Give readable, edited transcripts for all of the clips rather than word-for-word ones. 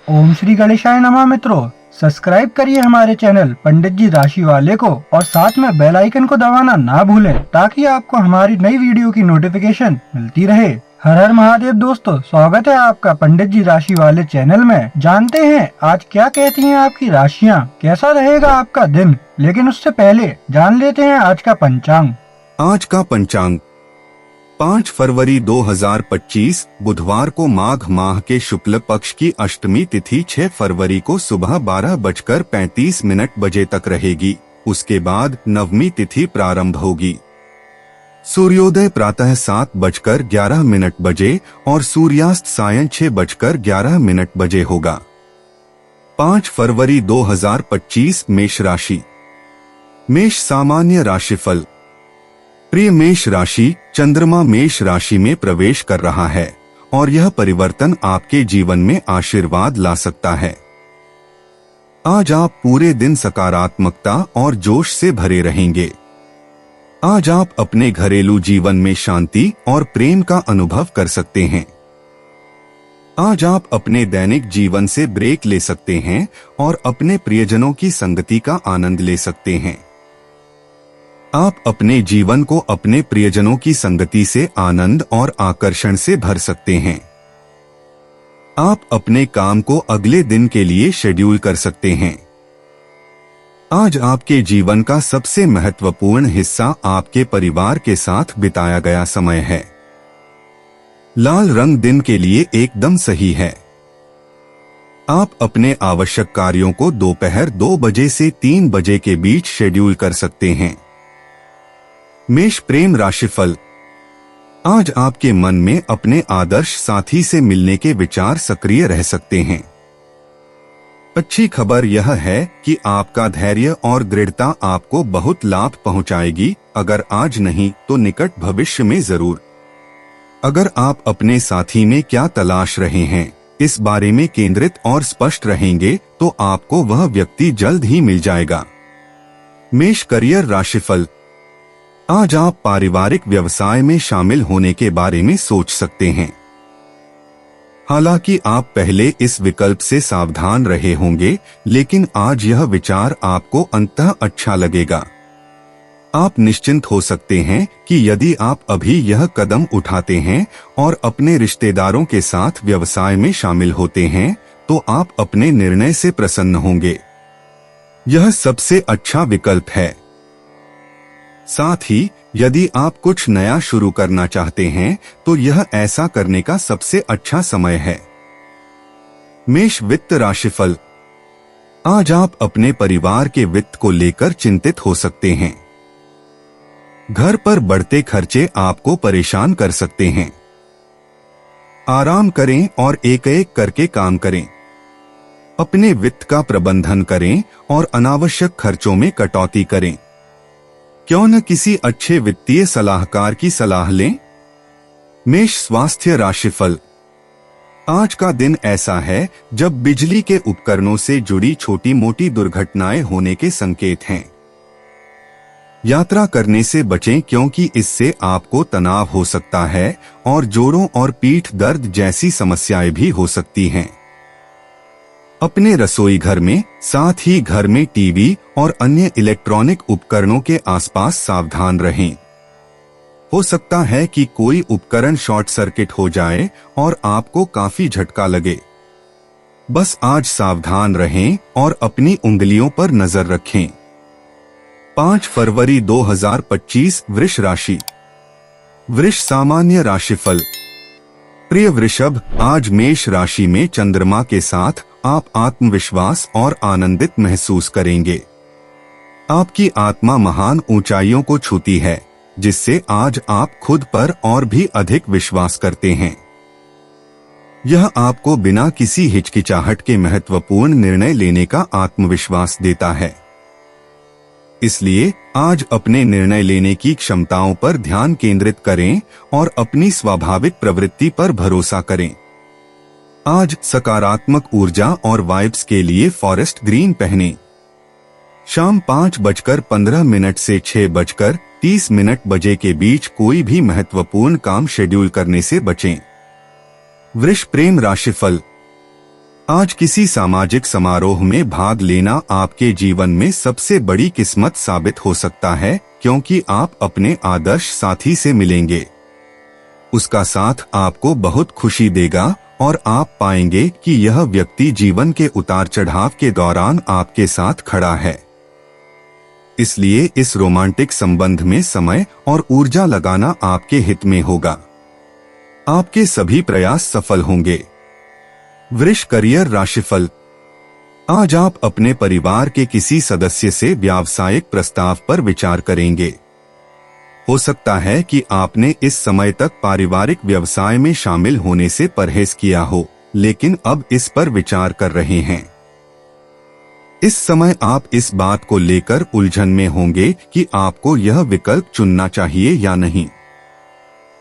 ओम श्री गणेशाय नमः। मित्रों, सब्सक्राइब करिए हमारे चैनल पंडित जी राशि वाले को और साथ में बेल आइकन को दबाना ना भूलें ताकि आपको हमारी नई वीडियो की नोटिफिकेशन मिलती रहे। हर हर महादेव दोस्तों, स्वागत है आपका पंडित जी राशि वाले चैनल में। जानते हैं आज क्या कहती हैं आपकी राशियां, कैसा रहेगा आपका दिन। लेकिन उससे पहले जान लेते हैं आज का पंचांग। आज का पंचांग 5 फरवरी 2025 बुधवार को माघ माह के शुक्ल पक्ष की अष्टमी तिथि 6 फरवरी को सुबह 12:35 बजे तक रहेगी। उसके बाद नवमी तिथि प्रारंभ होगी। सूर्योदय प्रातः 7:11 बजे और सूर्यास्त सायं 6:11 बजे होगा। 5 फरवरी 2025 मेष राशि। मेष सामान्य राशिफल। प्रिय मेष राशि, चंद्रमा मेष राशि में प्रवेश कर रहा है और यह परिवर्तन आपके जीवन में आशीर्वाद ला सकता है। आज आप पूरे दिन सकारात्मकता और जोश से भरे रहेंगे। आज आप अपने घरेलू जीवन में शांति और प्रेम का अनुभव कर सकते हैं। आज आप अपने दैनिक जीवन से ब्रेक ले सकते हैं और अपने प्रियजनों की संगति का आनंद ले सकते हैं। आप अपने जीवन को अपने प्रियजनों की संगति से आनंद और आकर्षण से भर सकते हैं। आप अपने काम को अगले दिन के लिए शेड्यूल कर सकते हैं। आज आपके जीवन का सबसे महत्वपूर्ण हिस्सा आपके परिवार के साथ बिताया गया समय है। लाल रंग दिन के लिए एकदम सही है। आप अपने आवश्यक कार्यों को दोपहर 2 बजे से 3 बजे के बीच शेड्यूल कर सकते हैं। मेष प्रेम राशिफल। आज आपके मन में अपने आदर्श साथी से मिलने के विचार सक्रिय रह सकते हैं। अच्छी खबर यह है कि आपका धैर्य और दृढ़ता आपको बहुत लाभ पहुंचाएगी। अगर आज नहीं तो निकट भविष्य में जरूर। अगर आप अपने साथी में क्या तलाश रहे हैं, इस बारे में केंद्रित और स्पष्ट रहेंगे तो आपको वह व्यक्ति जल्द ही मिल जाएगा। मेष करियर राशिफल। आज आप पारिवारिक व्यवसाय में शामिल होने के बारे में सोच सकते हैं। हालांकि आप पहले इस विकल्प से सावधान रहे होंगे, लेकिन आज यह विचार आपको अंततः अच्छा लगेगा। आप निश्चिंत हो सकते हैं कि यदि आप अभी यह कदम उठाते हैं और अपने रिश्तेदारों के साथ व्यवसाय में शामिल होते हैं, तो आप अपने निर्णय से प्रसन्न होंगे। यह सबसे अच्छा विकल्प है। साथ ही यदि आप कुछ नया शुरू करना चाहते हैं तो यह ऐसा करने का सबसे अच्छा समय है। मेष वित्त राशिफल। आज आप अपने परिवार के वित्त को लेकर चिंतित हो सकते हैं। घर पर बढ़ते खर्चे आपको परेशान कर सकते हैं। आराम करें और एक-एक करके काम करें। अपने वित्त का प्रबंधन करें और अनावश्यक खर्चों में कटौती करें। क्यों न किसी अच्छे वित्तीय सलाहकार की सलाह लें। मेष स्वास्थ्य राशिफल। आज का दिन ऐसा है जब बिजली के उपकरणों से जुड़ी छोटी मोटी दुर्घटनाएं होने के संकेत हैं। यात्रा करने से बचें क्योंकि इससे आपको तनाव हो सकता है और जोड़ों और पीठ दर्द जैसी समस्याएं भी हो सकती हैं। अपने रसोई घर में, साथ ही घर में टीवी और अन्य इलेक्ट्रॉनिक उपकरणों के आसपास सावधान रहें। हो सकता है कि कोई उपकरण शॉर्ट सर्किट हो जाए और आपको काफी झटका लगे। बस आज सावधान रहें और अपनी उंगलियों पर नजर रखें। 5 फरवरी 2025 वृष राशि। वृष सामान्य राशिफल। प्रिय वृषभ, आज मेष राशि में चंद्रमा के साथ आप आत्मविश्वास और आनंदित महसूस करेंगे। आपकी आत्मा महान ऊंचाइयों को छूती है, जिससे आज आप खुद पर और भी अधिक विश्वास करते हैं। यह आपको बिना किसी हिचकिचाहट के महत्वपूर्ण निर्णय लेने का आत्मविश्वास देता है। इसलिए आज अपने निर्णय लेने की क्षमताओं पर ध्यान केंद्रित करें और अपनी स्वाभाविक प्रवृत्ति पर भरोसा करें। आज सकारात्मक ऊर्जा और वाइब्स के लिए फॉरेस्ट ग्रीन पहनें। शाम 5:15 से 6:30 बजे के बीच कोई भी महत्वपूर्ण काम शेड्यूल करने से बचें। वृष प्रेम राशिफल। आज किसी सामाजिक समारोह में भाग लेना आपके जीवन में सबसे बड़ी किस्मत साबित हो सकता है, क्योंकि आप अपने आदर्श साथी से मिलेंगे। उसका साथ आपको बहुत खुशी देगा और आप पाएंगे कि यह व्यक्ति जीवन के उतार चढ़ाव के दौरान आपके साथ खड़ा है। इसलिए इस रोमांटिक संबंध में समय और ऊर्जा लगाना आपके हित में होगा। आपके सभी प्रयास सफल होंगे। वृष करियर राशिफल। आज आप अपने परिवार के किसी सदस्य से व्यावसायिक प्रस्ताव पर विचार करेंगे। हो सकता है कि आपने इस समय तक पारिवारिक व्यवसाय में शामिल होने से परहेज किया हो, लेकिन अब इस पर विचार कर रहे हैं। इस समय आप इस बात को लेकर उलझन में होंगे कि आपको यह विकल्प चुनना चाहिए या नहीं।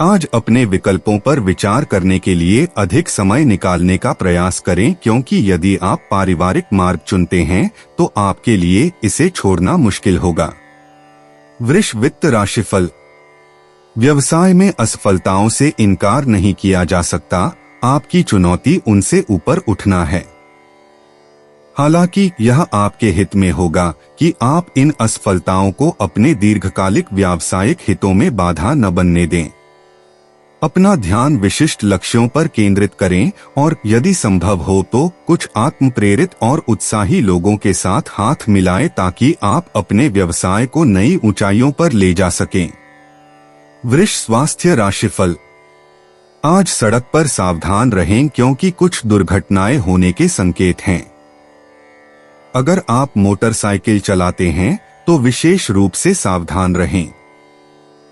आज अपने विकल्पों पर विचार करने के लिए अधिक समय निकालने का प्रयास करें, क्योंकि यदि आप पारिवारिक मार्ग चुनते हैं तो आपके लिए इसे छोड़ना मुश्किल होगा। वृष वित्त राशिफल। व्यवसाय में असफलताओं से इनकार नहीं किया जा सकता। आपकी चुनौती उनसे ऊपर उठना है। हालांकि यह आपके हित में होगा कि आप इन असफलताओं को अपने दीर्घकालिक व्यावसायिक हितों में बाधा न बनने दें। अपना ध्यान विशिष्ट लक्ष्यों पर केंद्रित करें और यदि संभव हो तो कुछ आत्म प्रेरित और उत्साही लोगों के साथ हाथ मिलाएं, ताकि आप अपने व्यवसाय को नई ऊंचाइयों पर ले जा सकें। वृष स्वास्थ्य राशिफल। आज सड़क पर सावधान रहें, क्योंकि कुछ दुर्घटनाएं होने के संकेत हैं। अगर आप मोटरसाइकिल चलाते हैं तो विशेष रूप से सावधान रहें।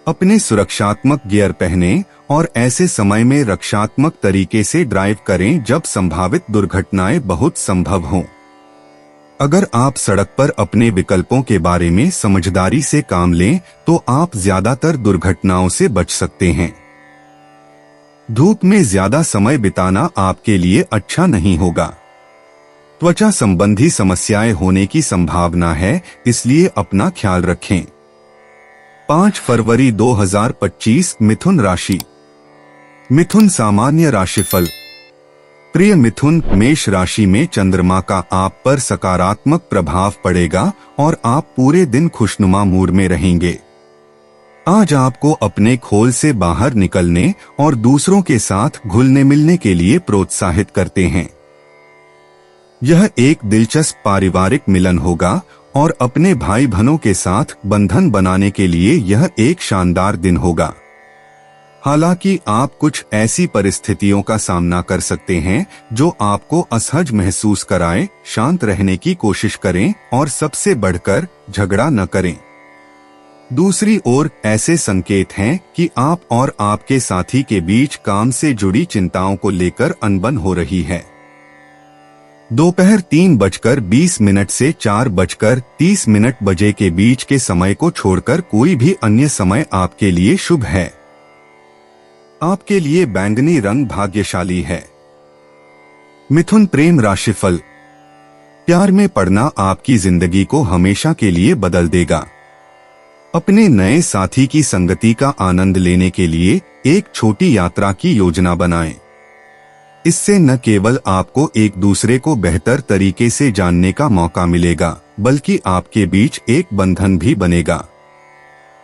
अपने सुरक्षात्मक गियर पहनें और ऐसे समय में रक्षात्मक तरीके से ड्राइव करें जब संभावित दुर्घटनाएं बहुत संभव हों। अगर आप सड़क पर अपने विकल्पों के बारे में समझदारी से काम लें तो आप ज्यादातर दुर्घटनाओं से बच सकते हैं। धूप में ज्यादा समय बिताना आपके लिए अच्छा नहीं होगा। त्वचा संबंधी समस्याएं होने की संभावना है, इसलिए अपना ख्याल रखें। 5 फरवरी 2025 मिथुन राशि। मिथुन सामान्य राशिफल। प्रिय मिथुन, मेष राशि में चंद्रमा का आप पर सकारात्मक प्रभाव पड़ेगा और आप पूरे दिन खुशनुमा मूड में रहेंगे। आज आपको अपने खोल से बाहर निकलने और दूसरों के साथ घुलने मिलने के लिए प्रोत्साहित करते हैं। यह एक दिलचस्प पारिवारिक मिलन होगा और अपने भाई बहनों के साथ बंधन बनाने के लिए यह एक शानदार दिन होगा। हालांकि आप कुछ ऐसी परिस्थितियों का सामना कर सकते हैं जो आपको असहज महसूस कराएं। शांत रहने की कोशिश करें और सबसे बढ़कर झगड़ा न करें। दूसरी ओर ऐसे संकेत हैं कि आप और आपके साथी के बीच काम से जुड़ी चिंताओं को लेकर अनबन हो रही है। दोपहर 3:20 से 4:30 बजे के बीच के समय को छोड़कर कोई भी अन्य समय आपके लिए शुभ है। आपके लिए बैंगनी रंग भाग्यशाली है। मिथुन प्रेम राशिफल। प्यार में पड़ना आपकी जिंदगी को हमेशा के लिए बदल देगा। अपने नए साथी की संगति का आनंद लेने के लिए एक छोटी यात्रा की योजना बनाएं। इससे न केवल आपको एक दूसरे को बेहतर तरीके से जानने का मौका मिलेगा, बल्कि आपके बीच एक बंधन भी बनेगा।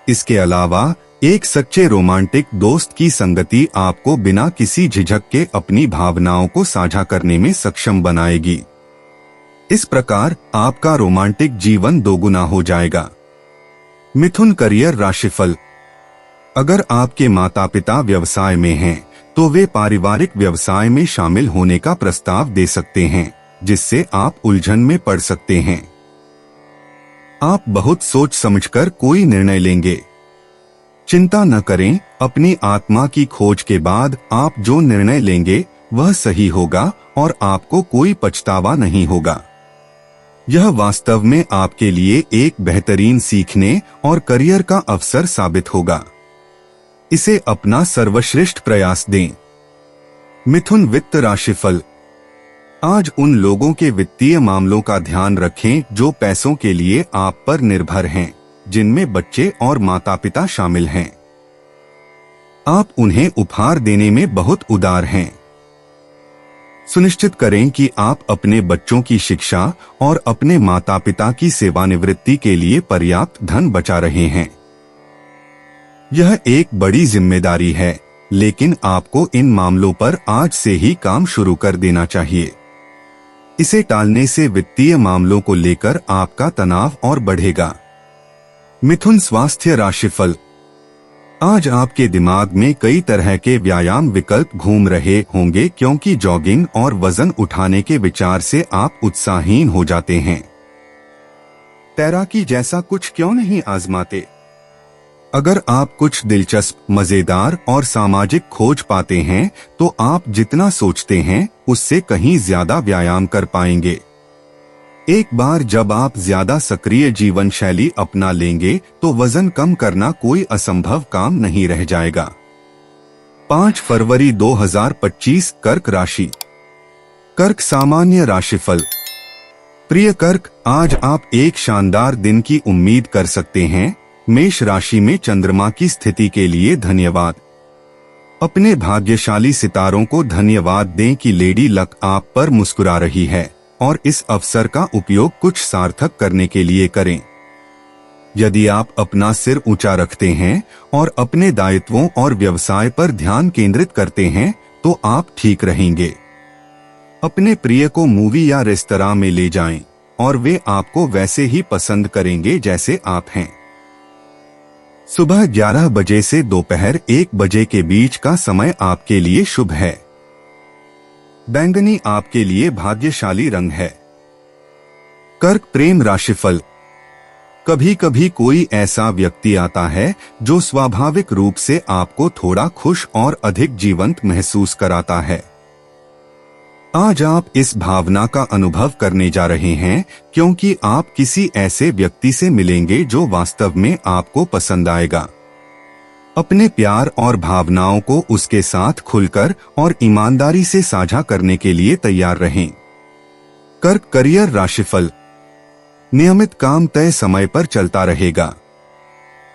इसके अलावा एक सच्चे रोमांटिक दोस्त की संगति आपको बिना किसी झिझक के अपनी भावनाओं को साझा करने में सक्षम बनाएगी। इस प्रकार आपका रोमांटिक जीवन दोगुना हो जाएगा। मिथुन करियर राशिफल। अगर आपके माता पिता व्यवसाय में हैं, तो वे पारिवारिक व्यवसाय में शामिल होने का प्रस्ताव दे सकते हैं, जिससे आप उलझन में पड़ सकते हैं। आप बहुत सोच समझकर कोई निर्णय लेंगे। चिंता न करें, अपनी आत्मा की खोज के बाद आप जो निर्णय लेंगे वह सही होगा और आपको कोई पछतावा नहीं होगा। यह वास्तव में आपके लिए एक बेहतरीन सीखने और करियर का अवसर साबित होगा। इसे अपना सर्वश्रेष्ठ प्रयास दें। मिथुन वित्त राशिफल। आज उन लोगों के वित्तीय मामलों का ध्यान रखें जो पैसों के लिए आप पर निर्भर हैं, जिनमें बच्चे और माता पिता शामिल हैं। आप उन्हें उपहार देने में बहुत उदार हैं। सुनिश्चित करें कि आप अपने बच्चों की शिक्षा और अपने माता पिता की सेवानिवृत्ति के लिए पर्याप्त धन बचा रहे हैं। यह एक बड़ी जिम्मेदारी है, लेकिन आपको इन मामलों पर आज से ही काम शुरू कर देना चाहिए। इसे टालने से वित्तीय मामलों को लेकर आपका तनाव और बढ़ेगा। मिथुन स्वास्थ्य राशिफल। आज आपके दिमाग में कई तरह के व्यायाम विकल्प घूम रहे होंगे, क्योंकि जॉगिंग और वजन उठाने के विचार से आप उत्साहहीन हो जाते हैं। तैराकी जैसा कुछ क्यों नहीं आजमाते? अगर आप कुछ दिलचस्प, मजेदार और सामाजिक खोज पाते हैं, तो आप जितना सोचते हैं उससे कहीं ज्यादा व्यायाम कर पाएंगे। एक बार जब आप ज्यादा सक्रिय जीवन शैली अपना लेंगे तो वजन कम करना कोई असंभव काम नहीं रह जाएगा। 5 फरवरी 2025 कर्क राशि। कर्क सामान्य राशिफल। प्रिय कर्क, आज आप एक शानदार दिन की उम्मीद कर सकते हैं। मेष राशि में चंद्रमा की स्थिति के लिए धन्यवाद। अपने भाग्यशाली सितारों को धन्यवाद दें कि लेडी लक आप पर मुस्कुरा रही है और इस अवसर का उपयोग कुछ सार्थक करने के लिए करें। यदि आप अपना सिर ऊंचा रखते हैं और अपने दायित्वों और व्यवसाय पर ध्यान केंद्रित करते हैं तो आप ठीक रहेंगे। अपने प्रिय को मूवी या रेस्तरां में ले जाएं और वे आपको वैसे ही पसंद करेंगे जैसे आप हैं। सुबह 11 बजे से दोपहर 1 बजे के बीच का समय आपके लिए शुभ है। बैंगनी आपके लिए भाग्यशाली रंग है। कर्क प्रेम राशिफल। कभी कभी कोई ऐसा व्यक्ति आता है जो स्वाभाविक रूप से आपको थोड़ा खुश और अधिक जीवंत महसूस कराता है। आज आप इस भावना का अनुभव करने जा रहे हैं, क्योंकि आप किसी ऐसे व्यक्ति से मिलेंगे जो वास्तव में आपको पसंद आएगा। अपने प्यार और भावनाओं को उसके साथ खुलकर और ईमानदारी से साझा करने के लिए तैयार रहें। कर्क करियर राशिफल। नियमित काम तय समय पर चलता रहेगा।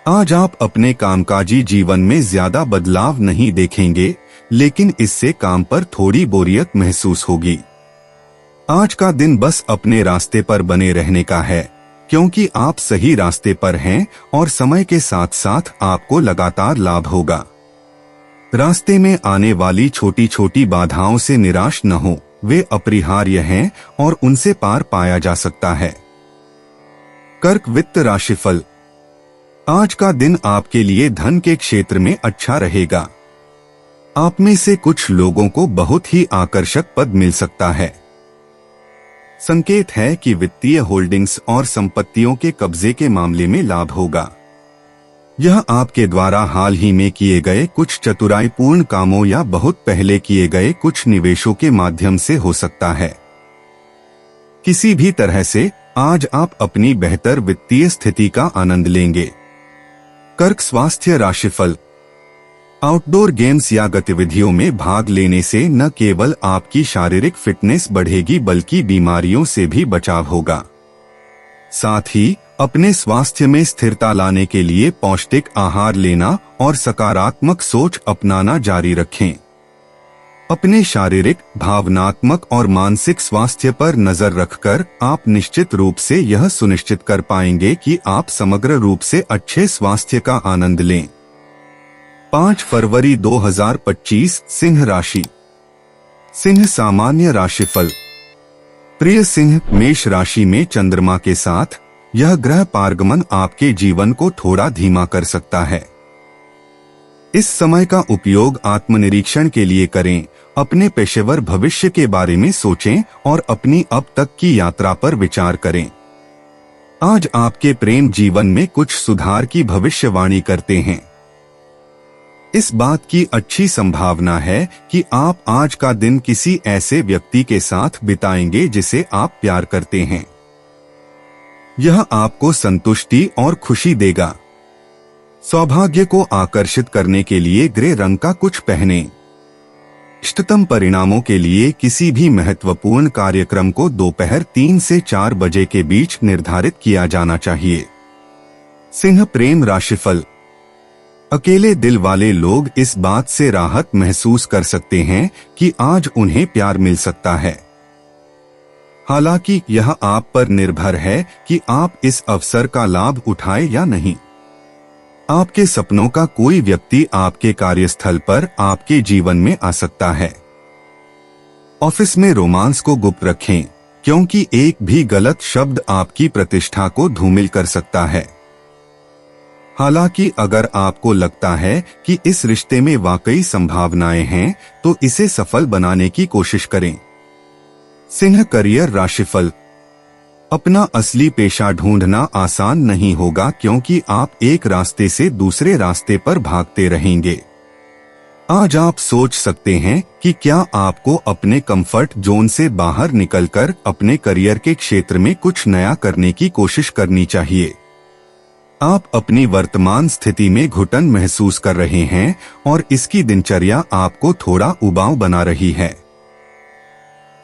आज आप अपने कामकाजी जीवन में ज्यादा बदलाव नहीं देखेंगे, लेकिन इससे काम पर थोड़ी बोरियत महसूस होगी। आज का दिन बस अपने रास्ते पर बने रहने का है, क्योंकि आप सही रास्ते पर हैं और समय के साथ साथ आपको लगातार लाभ होगा। रास्ते में आने वाली छोटी छोटी बाधाओं से निराश न हो, वे अपरिहार्य हैं और उनसे पार पाया जा सकता है। कर्क वित्त राशिफल। आज का दिन आपके लिए धन के क्षेत्र में अच्छा रहेगा। आप में से कुछ लोगों को बहुत ही आकर्षक पद मिल सकता है। संकेत है कि वित्तीय होल्डिंग्स और संपत्तियों के कब्जे के मामले में लाभ होगा। यह आपके द्वारा हाल ही में किए गए कुछ चतुराईपूर्ण कामों या बहुत पहले किए गए कुछ निवेशों के माध्यम से हो सकता है। किसी भी तरह से आज आप अपनी बेहतर वित्तीय स्थिति का आनंद लेंगे। कर्क स्वास्थ्य राशिफल। आउटडोर गेम्स या गतिविधियों में भाग लेने से न केवल आपकी शारीरिक फिटनेस बढ़ेगी, बल्कि बीमारियों से भी बचाव होगा। साथ ही अपने स्वास्थ्य में स्थिरता लाने के लिए पौष्टिक आहार लेना और सकारात्मक सोच अपनाना जारी रखें। अपने शारीरिक, भावनात्मक और मानसिक स्वास्थ्य पर नजर रखकर आप निश्चित रूप से यह सुनिश्चित कर पाएंगे कि आप समग्र रूप से अच्छे स्वास्थ्य का आनंद लें। 5 फरवरी 2025 सिंह राशि। सिंह सामान्य राशिफल। प्रिय सिंह, मेष राशि में चंद्रमा के साथ यह ग्रह पारगमन आपके जीवन को थोड़ा धीमा कर सकता है। इस समय का उपयोग आत्मनिरीक्षण के लिए करें, अपने पेशेवर भविष्य के बारे में सोचें और अपनी अब तक की यात्रा पर विचार करें। आज आपके प्रेम जीवन में कुछ सुधार की भविष्यवाणी करते हैं। इस बात की अच्छी संभावना है कि आप आज का दिन किसी ऐसे व्यक्ति के साथ बिताएंगे जिसे आप प्यार करते हैं। यह आपको संतुष्टि और खुशी देगा। सौभाग्य को आकर्षित करने के लिए ग्रे रंग का कुछ पहने। इष्टतम परिणामों के लिए किसी भी महत्वपूर्ण कार्यक्रम को दोपहर 3 से 4 बजे के बीच निर्धारित किया जाना चाहिए। सिंह प्रेम राशिफल। अकेले दिल वाले लोग इस बात से राहत महसूस कर सकते हैं कि आज उन्हें प्यार मिल सकता है। हालांकि यह आप पर निर्भर है कि आप इस अवसर का लाभ उठाए या नहीं। आपके सपनों का कोई व्यक्ति आपके कार्यस्थल पर आपके जीवन में आ सकता है। ऑफिस में रोमांस को गुप्त रखें, क्योंकि एक भी गलत शब्द आपकी प्रतिष्ठा को धूमिल कर सकता है। हालांकि अगर आपको लगता है कि इस रिश्ते में वाकई संभावनाएं हैं, तो इसे सफल बनाने की कोशिश करें। सिंह करियर राशिफल। अपना असली पेशा ढूंढना आसान नहीं होगा, क्योंकि आप एक रास्ते से दूसरे रास्ते पर भागते रहेंगे। आज आप सोच सकते हैं कि क्या आपको अपने कंफर्ट जोन से बाहर निकलकर अपने करियर के क्षेत्र में कुछ नया करने की कोशिश करनी चाहिए। आप अपनी वर्तमान स्थिति में घुटन महसूस कर रहे हैं और इसकी दिनचर्या आपको थोड़ा उबाऊ बना रही है।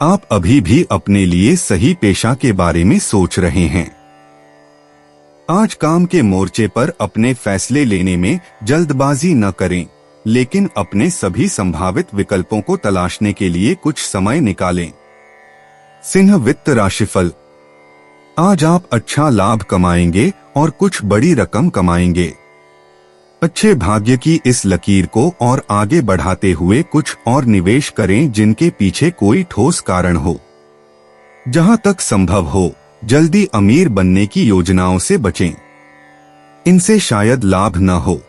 आप अभी भी अपने लिए सही पेशा के बारे में सोच रहे हैं। आज काम के मोर्चे पर अपने फैसले लेने में जल्दबाजी न करें, लेकिन अपने सभी संभावित विकल्पों को तलाशने के लिए कुछ समय निकालें। सिंह वित्त राशिफल। आज आप अच्छा लाभ कमाएंगे और कुछ बड़ी रकम कमाएंगे। अच्छे भाग्य की इस लकीर को और आगे बढ़ाते हुए कुछ और निवेश करें जिनके पीछे कोई ठोस कारण हो। जहां तक संभव हो, जल्दी अमीर बनने की योजनाओं से बचें। इनसे शायद लाभ न हो।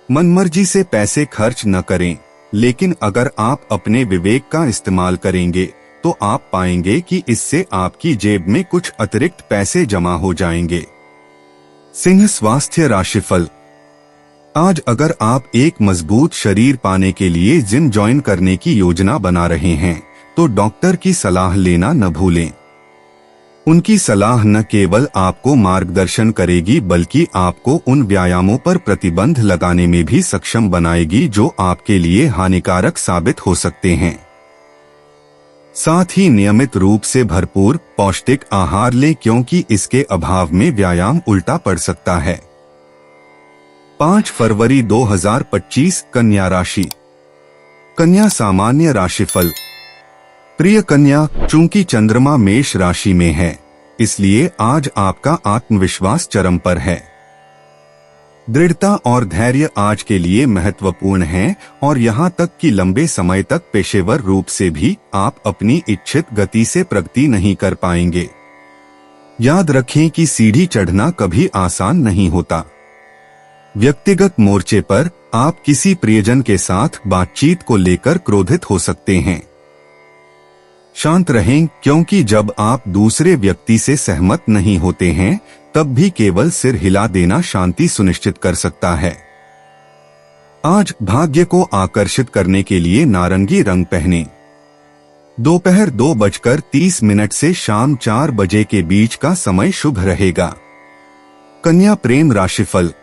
मनमर्जी से पैसे खर्च न करें, लेकिन अगर आप अपने विवेक का इस्तेमाल करेंगे तो आप पाएंगे कि इससे आपकी जेब में कुछ अतिरिक्त पैसे जमा हो जाएंगे। सिंह स्वास्थ्य राशिफल। आज अगर आप एक मजबूत शरीर पाने के लिए जिम ज्वाइन करने की योजना बना रहे हैं, तो डॉक्टर की सलाह लेना न भूलें। उनकी सलाह न केवल आपको मार्गदर्शन करेगी, बल्कि आपको उन व्यायामों पर प्रतिबंध लगाने में भी सक्षम बनाएगी जो आपके लिए हानिकारक साबित हो सकते हैं। साथ ही नियमित रूप से भरपूर पौष्टिक आहार लें, क्योंकि इसके अभाव में व्यायाम उल्टा पड़ सकता है। 5 फरवरी 2025 कन्या राशि। कन्या सामान्य राशिफल। प्रिय कन्या, चूंकि चंद्रमा मेष राशि में है, इसलिए आज आपका आत्मविश्वास चरम पर है। दृढ़ता और धैर्य आज के लिए महत्वपूर्ण है, और यहाँ तक कि लंबे समय तक पेशेवर रूप से भी आप अपनी इच्छित गति से प्रगति नहीं कर पाएंगे। याद रखें कि सीढ़ी चढ़ना कभी आसान नहीं होता। व्यक्तिगत मोर्चे पर आप किसी प्रियजन के साथ बातचीत को लेकर क्रोधित हो सकते हैं। शांत रहें, क्योंकि जब आप दूसरे व्यक्ति से सहमत नहीं होते हैं, तब भी केवल सिर हिला देना शांति सुनिश्चित कर सकता है। आज भाग्य को आकर्षित करने के लिए नारंगी रंग पहनें। दोपहर 2:30 से शाम 4 बजे के बीच का समय शुभ रहेगा। कन्या प्रेम राशिफल।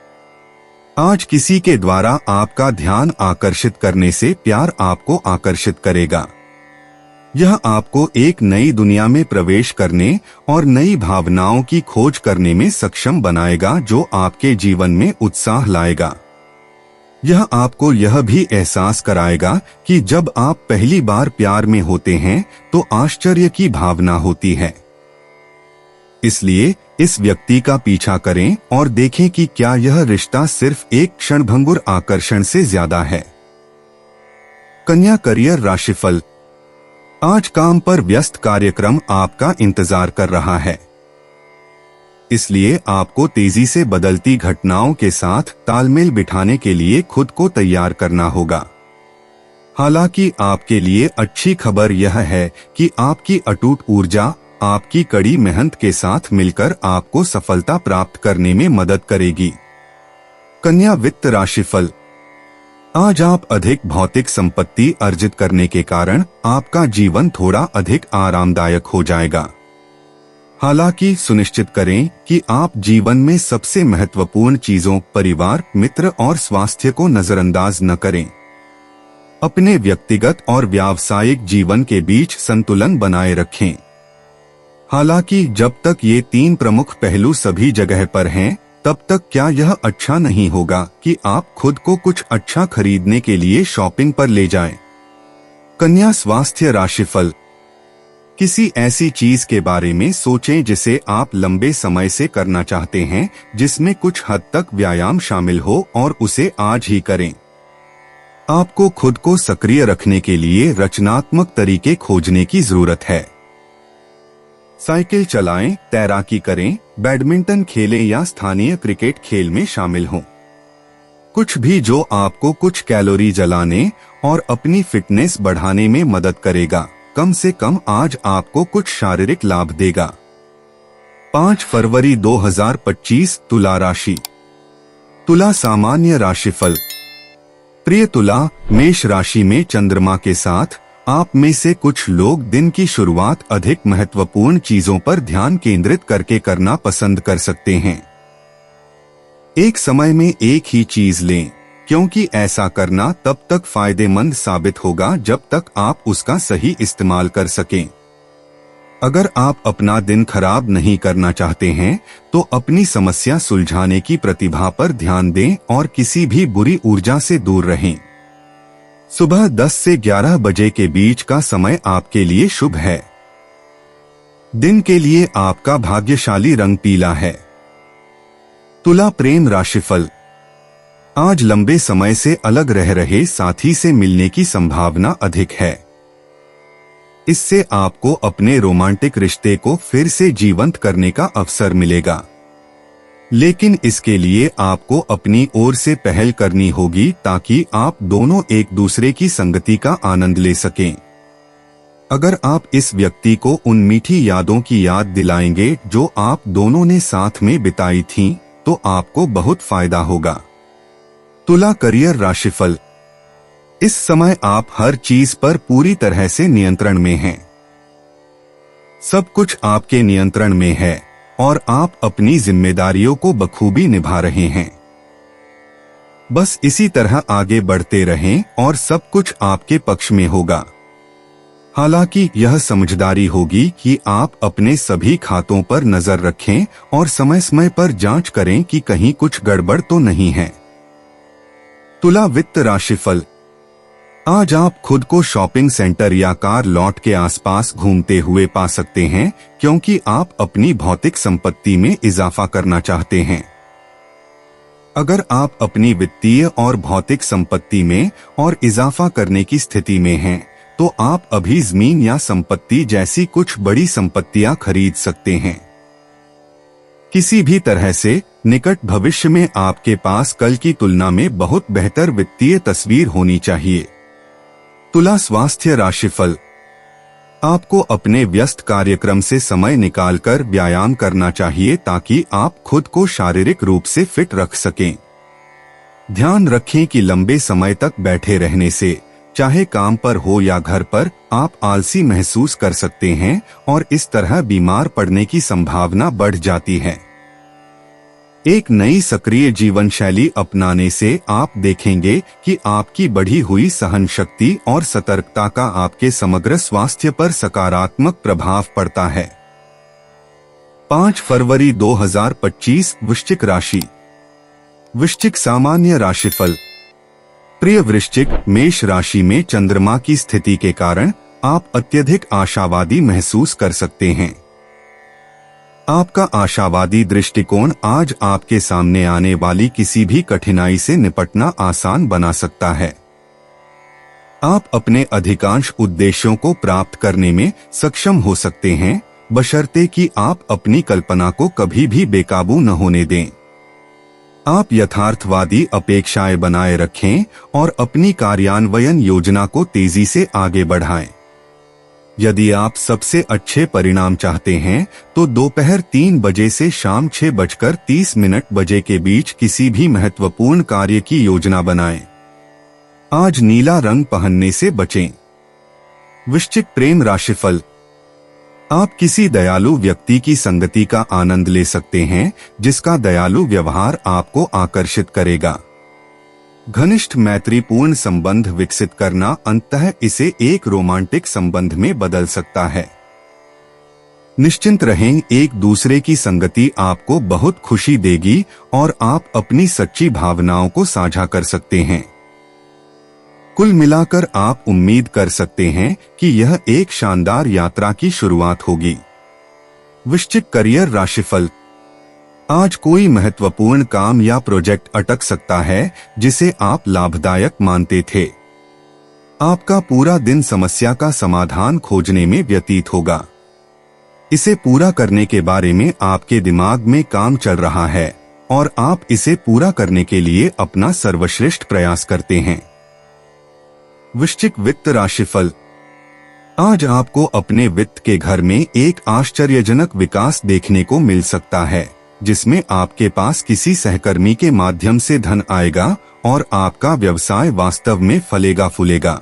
आज किसी के द्वारा आपका ध्यान आकर्षित करने से प्यार आपको आकर्षित करेगा। यह आपको एक नई दुनिया में प्रवेश करने और नई भावनाओं की खोज करने में सक्षम बनाएगा, जो आपके जीवन में उत्साह लाएगा। यह आपको यह भी एहसास कराएगा कि जब आप पहली बार प्यार में होते हैं तो आश्चर्य की भावना होती है। इसलिए इस व्यक्ति का पीछा करें और देखें कि क्या यह रिश्ता सिर्फ एक क्षणभंगुर आकर्षण से ज्यादा है। कन्या करियर राशिफल। आज काम पर व्यस्त कार्यक्रम आपका इंतजार कर रहा है, इसलिए आपको तेजी से बदलती घटनाओं के साथ तालमेल बिठाने के लिए खुद को तैयार करना होगा। हालांकि आपके लिए अच्छी खबर यह है कि आपकी अटूट ऊर्जा आपकी कड़ी मेहनत के साथ मिलकर आपको सफलता प्राप्त करने में मदद करेगी। कन्या वित्त राशिफल। आज आप अधिक भौतिक संपत्ति अर्जित करने के कारण आपका जीवन थोड़ा अधिक आरामदायक हो जाएगा। हालांकि सुनिश्चित करें कि आप जीवन में सबसे महत्वपूर्ण चीजों परिवार, मित्र और स्वास्थ्य को नजरअंदाज न करें। अपने व्यक्तिगत और व्यावसायिक जीवन के बीच संतुलन बनाए रखें। हालांकि जब तक ये 3 प्रमुख पहलू सभी जगह पर हैं, तब तक क्या यह अच्छा नहीं होगा कि आप खुद को कुछ अच्छा खरीदने के लिए शॉपिंग पर ले जाएं? कन्या स्वास्थ्य राशिफल। किसी ऐसी चीज के बारे में सोचें जिसे आप लंबे समय से करना चाहते हैं, जिसमें कुछ हद तक व्यायाम शामिल हो और उसे आज ही करें। आपको खुद को सक्रिय रखने के लिए रचनात्मक तरीके खोजने की जरूरत है। साइकिल चलाएं, तैराकी करें, बैडमिंटन खेलें या स्थानीय क्रिकेट खेल में शामिल हों। कुछ भी जो आपको कुछ कैलोरी जलाने और अपनी फिटनेस बढ़ाने में मदद करेगा। कम से कम आज आपको कुछ शारीरिक लाभ देगा। 5 फरवरी 2025 तुला राशि। तुला सामान्य राशिफल। प्रिय तुला, मेष राशि में चंद्रमा के साथ आप में से कुछ लोग दिन की शुरुआत अधिक महत्वपूर्ण चीजों पर ध्यान केंद्रित करके करना पसंद कर सकते हैं। एक समय में एक ही चीज लें, क्योंकि ऐसा करना तब तक फायदेमंद साबित होगा जब तक आप उसका सही इस्तेमाल कर सकें। अगर आप अपना दिन खराब नहीं करना चाहते हैं, तो अपनी समस्या सुलझाने की प्रतिभा पर ध्यान दें और किसी भी बुरी ऊर्जा से दूर रहें। सुबह 10 से 11 बजे के बीच का समय आपके लिए शुभ है। दिन के लिए आपका भाग्यशाली रंग पीला है। तुला प्रेम राशिफल। आज लंबे समय से अलग रह रहे साथी से मिलने की संभावना अधिक है। इससे आपको अपने रोमांटिक रिश्ते को फिर से जीवंत करने का अवसर मिलेगा, लेकिन इसके लिए आपको अपनी ओर से पहल करनी होगी ताकि आप दोनों एक दूसरे की संगति का आनंद ले सकें। अगर आप इस व्यक्ति को उन मीठी यादों की याद दिलाएंगे जो आप दोनों ने साथ में बिताई थीं, तो आपको बहुत फायदा होगा। तुला करियर राशिफल। इस समय आप हर चीज पर पूरी तरह से नियंत्रण में हैं। सब कुछ आपके नियंत्रण में है और आप अपनी जिम्मेदारियों को बखूबी निभा रहे हैं। बस इसी तरह आगे बढ़ते रहें और सब कुछ आपके पक्ष में होगा। हालांकि यह समझदारी होगी कि आप अपने सभी खातों पर नजर रखें और समय समय पर जांच करें कि कहीं कुछ गड़बड़ तो नहीं है। तुला वित्त राशिफल। आज आप खुद को शॉपिंग सेंटर या कार लॉट के आसपास घूमते हुए पा सकते हैं, क्योंकि आप अपनी भौतिक संपत्ति में इजाफा करना चाहते हैं। अगर आप अपनी वित्तीय और भौतिक संपत्ति में और इजाफा करने की स्थिति में हैं, तो आप अभी जमीन या संपत्ति जैसी कुछ बड़ी संपत्तियां खरीद सकते हैं। किसी भी तरह से निकट भविष्य में आपके पास कल की तुलना में बहुत बेहतर वित्तीय तस्वीर होनी चाहिए। तुला स्वास्थ्य राशिफल। आपको अपने व्यस्त कार्यक्रम से समय निकालकर व्यायाम करना चाहिए ताकि आप खुद को शारीरिक रूप से फिट रख सकें। ध्यान रखें कि लंबे समय तक बैठे रहने से, चाहे काम पर हो या घर पर, आप आलसी महसूस कर सकते हैं और इस तरह बीमार पड़ने की संभावना बढ़ जाती है। एक नई सक्रिय जीवन शैली अपनाने से आप देखेंगे कि आपकी बढ़ी हुई सहन शक्ति और सतर्कता का आपके समग्र स्वास्थ्य पर सकारात्मक प्रभाव पड़ता है। 5 फरवरी 2025 वृश्चिक राशि। वृश्चिक सामान्य राशिफल। प्रिय वृश्चिक, मेष राशि में चंद्रमा की स्थिति के कारण आप अत्यधिक आशावादी महसूस कर सकते हैं। आपका आशावादी दृष्टिकोण आज आपके सामने आने वाली किसी भी कठिनाई से निपटना आसान बना सकता है। आप अपने अधिकांश उद्देश्यों को प्राप्त करने में सक्षम हो सकते हैं, बशर्ते कि आप अपनी कल्पना को कभी भी बेकाबू न होने दें। आप यथार्थवादी अपेक्षाएं बनाए रखें और अपनी कार्यान्वयन योजना को तेजी से आगे बढ़ाएं। यदि आप सबसे अच्छे परिणाम चाहते हैं, तो दोपहर 3 बजे से शाम 6:30 बजे के बीच किसी भी महत्वपूर्ण कार्य की योजना बनाएं। आज नीला रंग पहनने से बचें। वृश्चिक प्रेम राशिफल। आप किसी दयालु व्यक्ति की संगति का आनंद ले सकते हैं, जिसका दयालु व्यवहार आपको आकर्षित करेगा। घनिष्ठ मैत्रीपूर्ण संबंध विकसित करना अंततः इसे एक रोमांटिक संबंध में बदल सकता है। निश्चिंत रहें, एक दूसरे की संगति आपको बहुत खुशी देगी और आप अपनी सच्ची भावनाओं को साझा कर सकते हैं। कुल मिलाकर आप उम्मीद कर सकते हैं कि यह एक शानदार यात्रा की शुरुआत होगी। वृश्चिक करियर राशिफल। आज कोई महत्वपूर्ण काम या प्रोजेक्ट अटक सकता है जिसे आप लाभदायक मानते थे। आपका पूरा दिन समस्या का समाधान खोजने में व्यतीत होगा। इसे पूरा करने के बारे में आपके दिमाग में काम चल रहा है और आप इसे पूरा करने के लिए अपना सर्वश्रेष्ठ प्रयास करते हैं। वृश्चिक वित्त राशिफल। आज आपको अपने वित्त के घर में एक आश्चर्यजनक विकास देखने को मिल सकता है, जिसमें आपके पास किसी सहकर्मी के माध्यम से धन आएगा और आपका व्यवसाय वास्तव में फलेगा फूलेगा।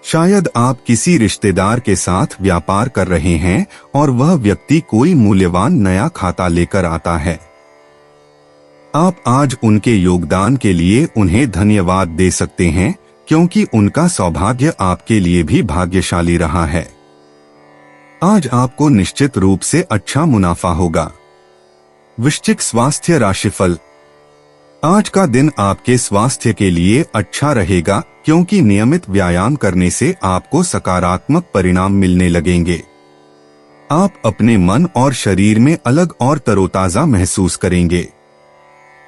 शायद आप किसी रिश्तेदार के साथ व्यापार कर रहे हैं और वह व्यक्ति कोई मूल्यवान नया खाता लेकर आता है। आप आज उनके योगदान के लिए उन्हें धन्यवाद दे सकते हैं, क्योंकि उनका सौभाग्य आपके लिए भी भाग्यशाली रहा है। आज आपको निश्चित रूप से अच्छा मुनाफा होगा। वृश्चिक स्वास्थ्य राशिफल। आज का दिन आपके स्वास्थ्य के लिए अच्छा रहेगा, क्योंकि नियमित व्यायाम करने से आपको सकारात्मक परिणाम मिलने लगेंगे। आप अपने मन और शरीर में अलग और तरोताजा महसूस करेंगे।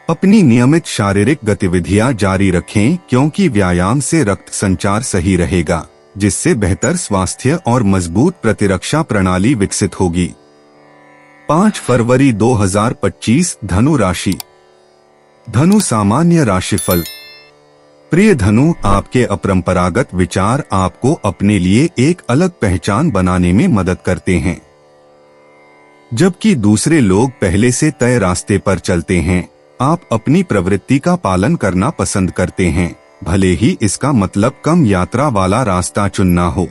अपनी नियमित शारीरिक गतिविधियां जारी रखें, क्योंकि व्यायाम से रक्त संचार सही रहेगा, जिससे बेहतर स्वास्थ्य और मजबूत प्रतिरक्षा प्रणाली विकसित होगी। 5 फरवरी 2025 धनु राशि। धनु सामान्य राशिफल। प्रिय धनु, आपके अपरंपरागत विचार आपको अपने लिए एक अलग पहचान बनाने में मदद करते हैं। जबकि दूसरे लोग पहले से तय रास्ते पर चलते हैं, आप अपनी प्रवृत्ति का पालन करना पसंद करते हैं, भले ही इसका मतलब कम यात्रा वाला रास्ता चुनना हो।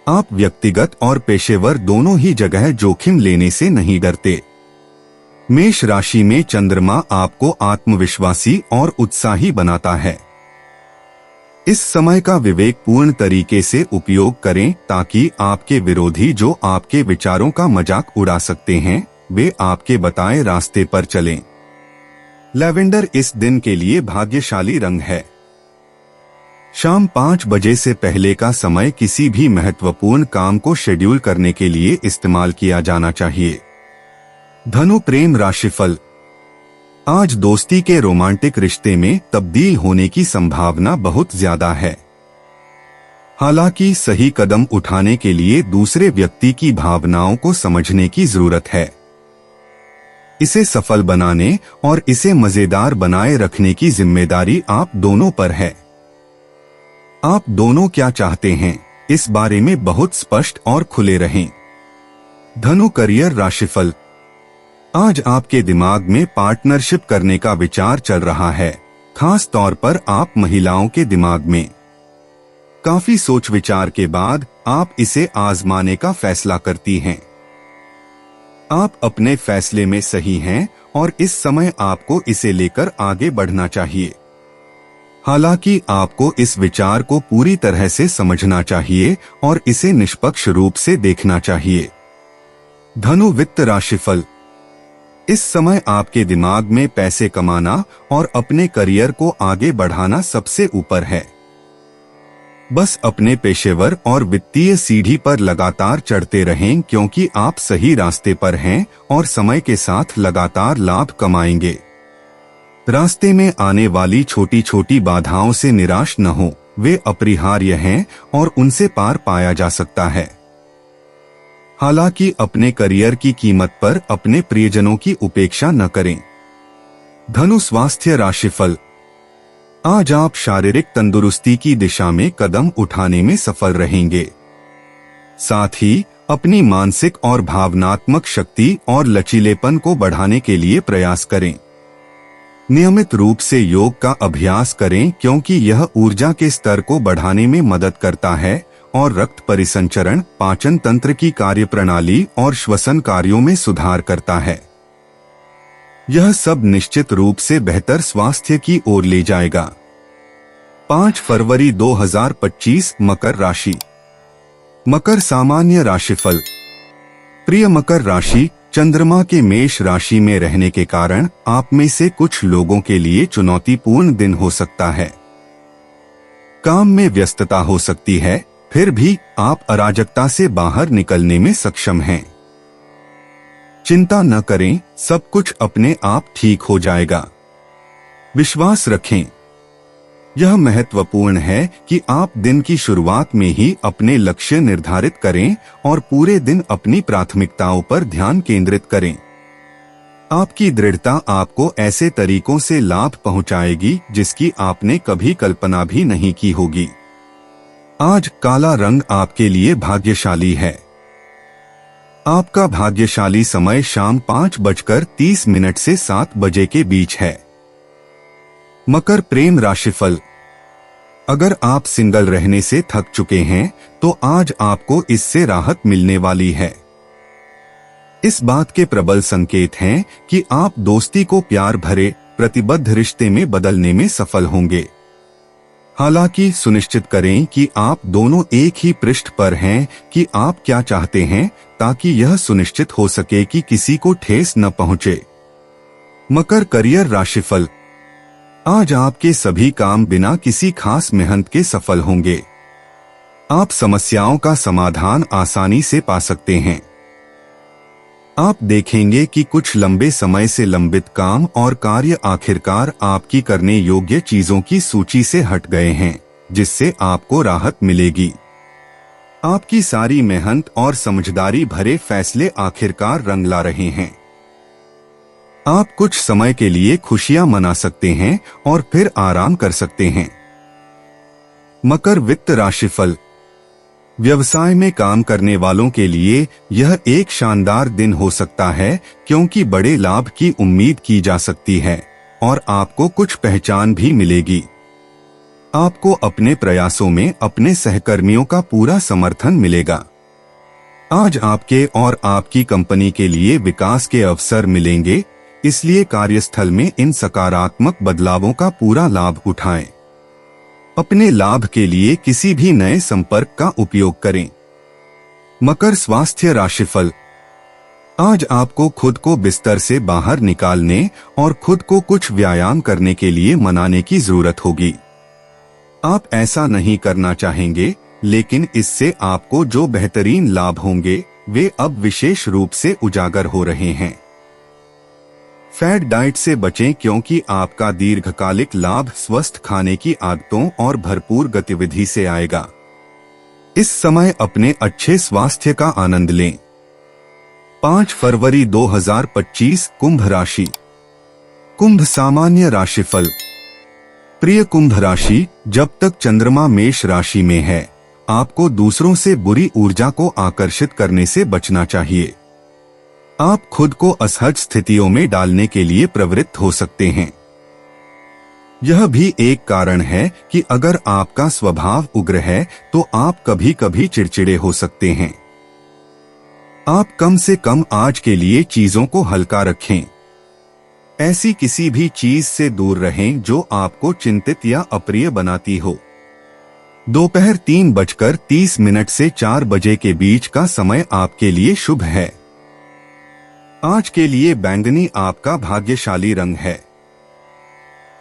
आप व्यक्तिगत और पेशेवर दोनों ही जगह जोखिम लेने से नहीं डरते। मेष राशि में चंद्रमा आपको आत्मविश्वासी और उत्साही बनाता है। इस समय का विवेकपूर्ण तरीके से उपयोग करें, ताकि आपके विरोधी जो आपके विचारों का मजाक उड़ा सकते हैं, वे आपके बताए रास्ते पर चलें। लैवेंडर इस दिन के लिए भाग्यशाली रंग है। शाम 5 बजे से पहले का समय किसी भी महत्वपूर्ण काम को शेड्यूल करने के लिए इस्तेमाल किया जाना चाहिए। धनु प्रेम राशिफल। आज दोस्ती के रोमांटिक रिश्ते में तब्दील होने की संभावना बहुत ज्यादा है। हालांकि सही कदम उठाने के लिए दूसरे व्यक्ति की भावनाओं को समझने की जरूरत है। इसे सफल बनाने और इसे मजेदार बनाए रखने की जिम्मेदारी आप दोनों पर है। आप दोनों क्या चाहते हैं, इस बारे में बहुत स्पष्ट और खुले रहें। धनु करियर राशिफल। आज आपके दिमाग में पार्टनरशिप करने का विचार चल रहा है, खास तौर पर आप महिलाओं के दिमाग में। काफी सोच विचार के बाद आप इसे आजमाने का फैसला करती हैं। आप अपने फैसले में सही हैं और इस समय आपको इसे लेकर आगे बढ़ना चाहिए। हालांकि आपको इस विचार को पूरी तरह से समझना चाहिए और इसे निष्पक्ष रूप से देखना चाहिए। धनु वित्त राशिफल। इस समय आपके दिमाग में पैसे कमाना और अपने करियर को आगे बढ़ाना सबसे ऊपर है। बस अपने पेशेवर और वित्तीय सीढ़ी पर लगातार चढ़ते रहें, क्योंकि आप सही रास्ते पर हैं और समय के साथ लगातार लाभ कमाएंगे। रास्ते में आने वाली छोटी छोटी बाधाओं से निराश न हो, वे अपरिहार्य हैं और उनसे पार पाया जा सकता है। हालांकि अपने करियर की कीमत पर अपने प्रियजनों की उपेक्षा न करें। धनु स्वास्थ्य राशिफल। आज आप शारीरिक तंदुरुस्ती की दिशा में कदम उठाने में सफल रहेंगे। साथ ही अपनी मानसिक और भावनात्मक शक्ति और लचीलेपन को बढ़ाने के लिए प्रयास करें। नियमित रूप से योग का अभ्यास करें, क्योंकि यह ऊर्जा के स्तर को बढ़ाने में मदद करता है और रक्त परिसंचरण, पाचन तंत्र की कार्यप्रणाली और श्वसन कार्यों में सुधार करता है। यह सब निश्चित रूप से बेहतर स्वास्थ्य की ओर ले जाएगा। 5 फरवरी 2025 मकर राशि। मकर सामान्य राशिफल। प्रिय मकर राशि, चंद्रमा के मेष राशि में रहने के कारण आप में से कुछ लोगों के लिए चुनौतीपूर्ण दिन हो सकता है। काम में व्यस्तता हो सकती है, फिर भी आप अराजकता से बाहर निकलने में सक्षम हैं। चिंता न करें, सब कुछ अपने आप ठीक हो जाएगा। विश्वास रखें। यह महत्वपूर्ण है कि आप दिन की शुरुआत में ही अपने लक्ष्य निर्धारित करें और पूरे दिन अपनी प्राथमिकताओं पर ध्यान केंद्रित करें। आपकी दृढ़ता आपको ऐसे तरीकों से लाभ पहुंचाएगी जिसकी आपने कभी कल्पना भी नहीं की होगी। आज काला रंग आपके लिए भाग्यशाली है। आपका भाग्यशाली समय शाम 5:30 से 7 बजे के बीच है। मकर प्रेम राशिफल। अगर आप सिंगल रहने से थक चुके हैं तो आज आपको इससे राहत मिलने वाली है। इस बात के प्रबल संकेत हैं कि आप दोस्ती को प्यार भरे प्रतिबद्ध रिश्ते में बदलने में सफल होंगे। हालांकि सुनिश्चित करें कि आप दोनों एक ही पृष्ठ पर हैं कि आप क्या चाहते हैं, ताकि यह सुनिश्चित हो सके कि किसी को ठेस न पहुंचे। मकर करियर राशिफल। आज आपके सभी काम बिना किसी खास मेहनत के सफल होंगे। आप समस्याओं का समाधान आसानी से पा सकते हैं। आप देखेंगे कि कुछ लंबे समय से लंबित काम और कार्य आखिरकार आपकी करने योग्य चीजों की सूची से हट गए हैं, जिससे आपको राहत मिलेगी। आपकी सारी मेहनत और समझदारी भरे फैसले आखिरकार रंग ला रहे हैं। आप कुछ समय के लिए खुशियां मना सकते हैं और फिर आराम कर सकते हैं। मकर वित्त राशिफल। व्यवसाय में काम करने वालों के लिए यह एक शानदार दिन हो सकता है, क्योंकि बड़े लाभ की उम्मीद की जा सकती है और आपको कुछ पहचान भी मिलेगी। आपको अपने प्रयासों में अपने सहकर्मियों का पूरा समर्थन मिलेगा। आज आपके और आपकी कंपनी के लिए विकास के अवसर मिलेंगे, इसलिए कार्यस्थल में इन सकारात्मक बदलावों का पूरा लाभ उठाएं। अपने लाभ के लिए किसी भी नए संपर्क का उपयोग करें। मकर स्वास्थ्य राशिफल। आज आपको खुद को बिस्तर से बाहर निकालने और खुद को कुछ व्यायाम करने के लिए मनाने की जरूरत होगी। आप ऐसा नहीं करना चाहेंगे, लेकिन इससे आपको जो बेहतरीन लाभ होंगे वे अब विशेष रूप से उजागर हो रहे हैं। फैट डाइट से बचें, क्योंकि आपका दीर्घकालिक लाभ स्वस्थ खाने की आदतों और भरपूर गतिविधि से आएगा। इस समय अपने अच्छे स्वास्थ्य का आनंद लें। 5 फरवरी 2025 कुंभ राशि। कुंभ सामान्य राशिफल। प्रिय कुंभ राशि, जब तक चंद्रमा मेष राशि में है, आपको दूसरों से बुरी ऊर्जा को आकर्षित करने से बचना चाहिए। आप खुद को असहज स्थितियों में डालने के लिए प्रवृत्त हो सकते हैं। यह भी एक कारण है कि अगर आपका स्वभाव उग्र है तो आप कभी कभी चिड़चिड़े हो सकते हैं। आप कम से कम आज के लिए चीजों को हल्का रखें। ऐसी किसी भी चीज से दूर रहें जो आपको चिंतित या अप्रिय बनाती हो। दोपहर 3:30 से 4 बजे के बीच का समय आपके लिए शुभ है। आज के लिए बैंगनी आपका भाग्यशाली रंग है।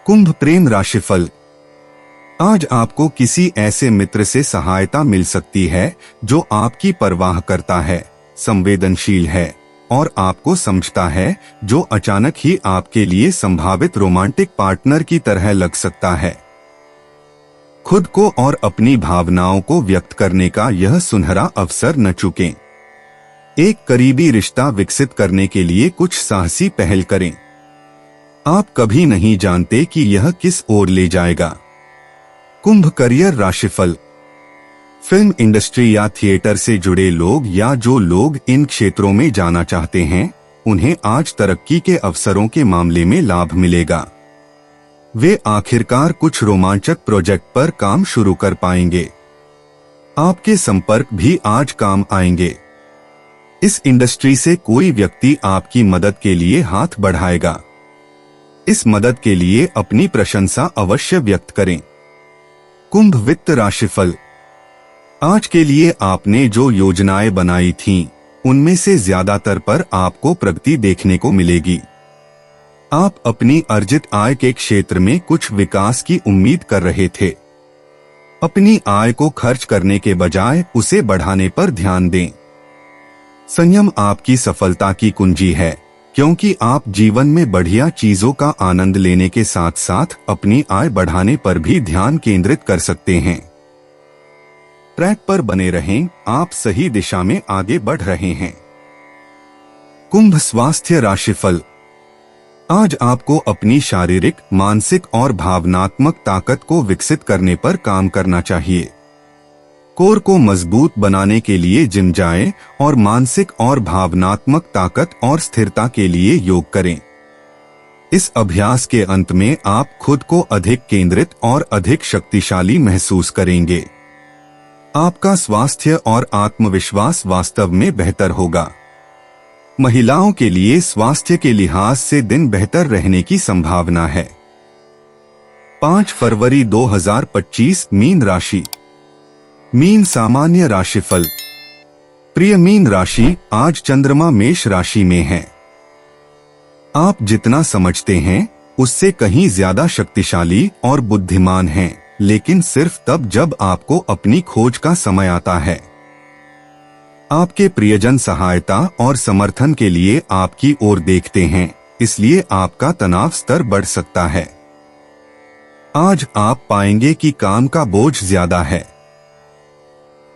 कुंभ प्रेम राशिफल। आज आपको किसी ऐसे मित्र से सहायता मिल सकती है जो आपकी परवाह करता है, संवेदनशील है और आपको समझता है, जो अचानक ही आपके लिए संभावित रोमांटिक पार्टनर की तरह लग सकता है। खुद को और अपनी भावनाओं को व्यक्त करने का यह सुनहरा अवसर न चूकें। एक करीबी रिश्ता विकसित करने के लिए कुछ साहसी पहल करें। आप कभी नहीं जानते कि यह किस ओर ले जाएगा। कुंभ करियर राशिफल। फिल्म इंडस्ट्री या थिएटर से जुड़े लोग या जो लोग इन क्षेत्रों में जाना चाहते हैं, उन्हें आज तरक्की के अवसरों के मामले में लाभ मिलेगा। वे आखिरकार कुछ रोमांचक प्रोजेक्ट पर काम शुरू कर पाएंगे। आपके संपर्क भी आज काम आएंगे। इस इंडस्ट्री से कोई व्यक्ति आपकी मदद के लिए हाथ बढ़ाएगा। इस मदद के लिए अपनी प्रशंसा अवश्य व्यक्त करें। कुंभ वित्त राशिफल। आज के लिए आपने जो योजनाएं बनाई थीं, उनमें से ज्यादातर पर आपको प्रगति देखने को मिलेगी। आप अपनी अर्जित आय के क्षेत्र में कुछ विकास की उम्मीद कर रहे थे। अपनी आय को खर्च करने के बजाय उसे बढ़ाने पर ध्यान दें। संयम आपकी सफलता की कुंजी है, क्योंकि आप जीवन में बढ़िया चीजों का आनंद लेने के साथ साथ अपनी आय बढ़ाने पर भी ध्यान केंद्रित कर सकते हैं। ट्रैक पर बने रहें, आप सही दिशा में आगे बढ़ रहे हैं। कुंभ स्वास्थ्य राशिफल। आज आपको अपनी शारीरिक, मानसिक और भावनात्मक ताकत को विकसित करने पर काम करना चाहिए। कोर को मजबूत बनाने के लिए जिम जाएं और मानसिक और भावनात्मक ताकत और स्थिरता के लिए योग करें। इस अभ्यास के अंत में आप खुद को अधिक केंद्रित और अधिक शक्तिशाली महसूस करेंगे। आपका स्वास्थ्य और आत्मविश्वास वास्तव में बेहतर होगा। महिलाओं के लिए स्वास्थ्य के लिहाज से दिन बेहतर रहने की संभावना है। 5 फरवरी 2025 मीन राशि। मीन सामान्य राशिफल। प्रिय मीन राशि, आज चंद्रमा मेष राशि में है। आप जितना समझते हैं उससे कहीं ज्यादा शक्तिशाली और बुद्धिमान हैं, लेकिन सिर्फ तब जब आपको अपनी खोज का समय आता है। आपके प्रियजन सहायता और समर्थन के लिए आपकी ओर देखते हैं, इसलिए आपका तनाव स्तर बढ़ सकता है। आज आप पाएंगे कि काम का बोझ ज्यादा है।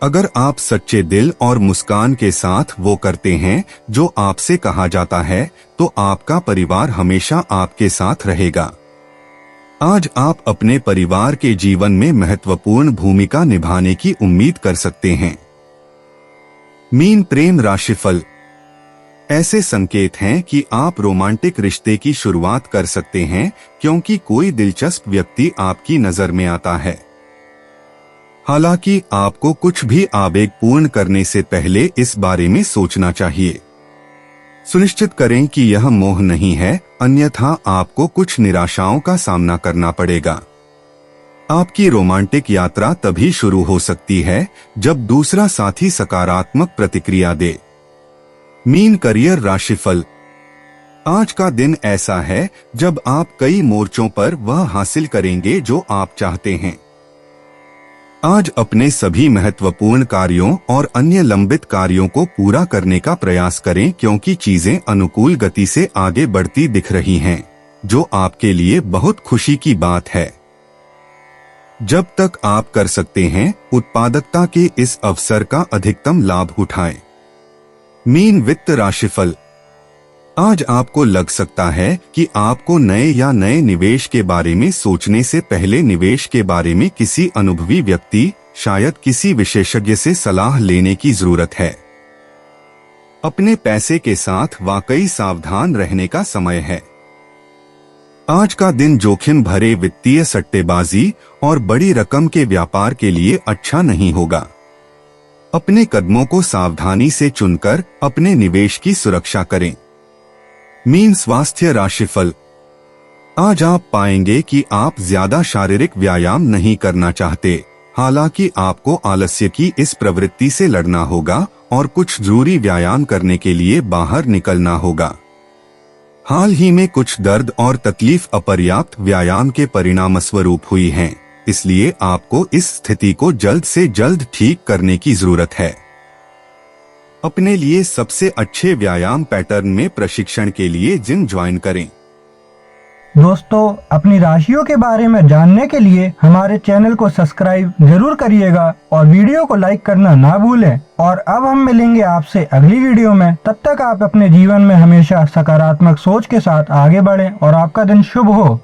अगर आप सच्चे दिल और मुस्कान के साथ वो करते हैं जो आपसे कहा जाता है, तो आपका परिवार हमेशा आपके साथ रहेगा। आज आप अपने परिवार के जीवन में महत्वपूर्ण भूमिका निभाने की उम्मीद कर सकते हैं। मीन प्रेम राशिफल। ऐसे संकेत हैं कि आप रोमांटिक रिश्ते की शुरुआत कर सकते हैं, क्योंकि कोई दिलचस्प व्यक्ति आपकी नजर में आता है। हालांकि आपको कुछ भी आवेगपूर्ण करने से पहले इस बारे में सोचना चाहिए। सुनिश्चित करें कि यह मोह नहीं है, अन्यथा आपको कुछ निराशाओं का सामना करना पड़ेगा। आपकी रोमांटिक यात्रा तभी शुरू हो सकती है जब दूसरा साथी सकारात्मक प्रतिक्रिया दे। मीन करियर राशिफल। आज का दिन ऐसा है जब आप कई मोर्चों पर वह हासिल करेंगे जो आप चाहते हैं। आज अपने सभी महत्वपूर्ण कार्यों और अन्य लंबित कार्यों को पूरा करने का प्रयास करें, क्योंकि चीजें अनुकूल गति से आगे बढ़ती दिख रही हैं, जो आपके लिए बहुत खुशी की बात है। जब तक आप कर सकते हैं, उत्पादकता के इस अवसर का अधिकतम लाभ उठाएं। मीन वित्त राशिफल। आज आपको लग सकता है कि आपको नए निवेश के बारे में सोचने से पहले निवेश के बारे में किसी अनुभवी व्यक्ति, शायद किसी विशेषज्ञ से सलाह लेने की जरूरत है। अपने पैसे के साथ वाकई सावधान रहने का समय है। आज का दिन जोखिम भरे वित्तीय सट्टेबाजी और बड़ी रकम के व्यापार के लिए अच्छा नहीं होगा। अपने कदमों को सावधानी से चुनकर अपने निवेश की सुरक्षा करें। मीन स्वास्थ्य राशिफल। आज आप पाएंगे कि आप ज्यादा शारीरिक व्यायाम नहीं करना चाहते, हालांकि आपको आलस्य की इस प्रवृत्ति से लड़ना होगा और कुछ जरूरी व्यायाम करने के लिए बाहर निकलना होगा। हाल ही में कुछ दर्द और तकलीफ अपर्याप्त व्यायाम के परिणामस्वरूप हुई हैं, इसलिए आपको इस स्थिति को जल्द से जल्द ठीक करने की जरूरत है। अपने लिए सबसे अच्छे व्यायाम पैटर्न में प्रशिक्षण के लिए जिम ज्वाइन करें। दोस्तों, अपनी राशियों के बारे में जानने के लिए हमारे चैनल को सब्सक्राइब जरूर करिएगा और वीडियो को लाइक करना ना भूलें। और अब हम मिलेंगे आपसे अगली वीडियो में। तब तक आप अपने जीवन में हमेशा सकारात्मक सोच के साथ आगे बढ़ें और आपका दिन शुभ हो।